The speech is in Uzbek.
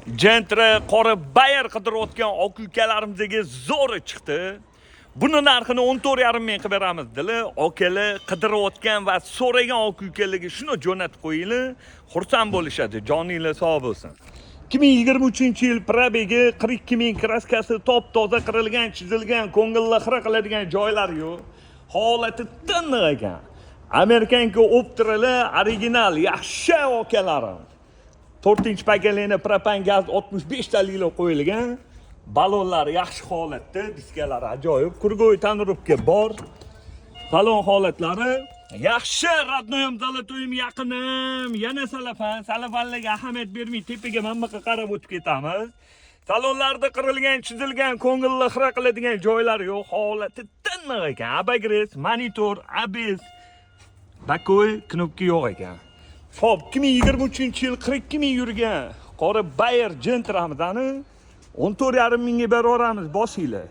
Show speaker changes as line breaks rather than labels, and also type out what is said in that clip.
Gentra qora bayer qidirayotgan oq ukalarimizga zo'ri chiqdi. Buni narxini 14,5 ming qilib beramiz dedi. Okalar qidirayotgan va so'ragan oq ukalarga shuni jo'natib qo'yinglar, xursand bo'lishadi. Joninglar sog' bo'lsin. 2023-yil probegi 42 ming kraskasi top-toza qirilgan, chizilgan, ko'ngilni xira qiladigan joylar yo'q. Holati tiniq ekan. Amerikanka Optra'lar original yaxshi okalarim. 4-paketli propan gaz 65 taliklar qo'yilgan. Balonlar yaxshi holatda, diskalar ajoyib. Kurgoy tanrubga bor. Salon holatlari yaxshi. Radnoyim Zolotoyim yaqinim. Yana salafanlarga ahamiyat bermay tepaga mammaqa qarab o'tib ketamiz. Salonlarda qirilgan, chizilgan, ko'ngilni xira qiladigan joylar yo'q. Holati tiniq ekan. Abagres, monitor, ABS, bakoy, knopka yo'q ekan. Xo'p, 2023-yil 42 ming yurgan qora Bayer Gentra'mizni 14,5 mingga beraveramiz, bosinglar.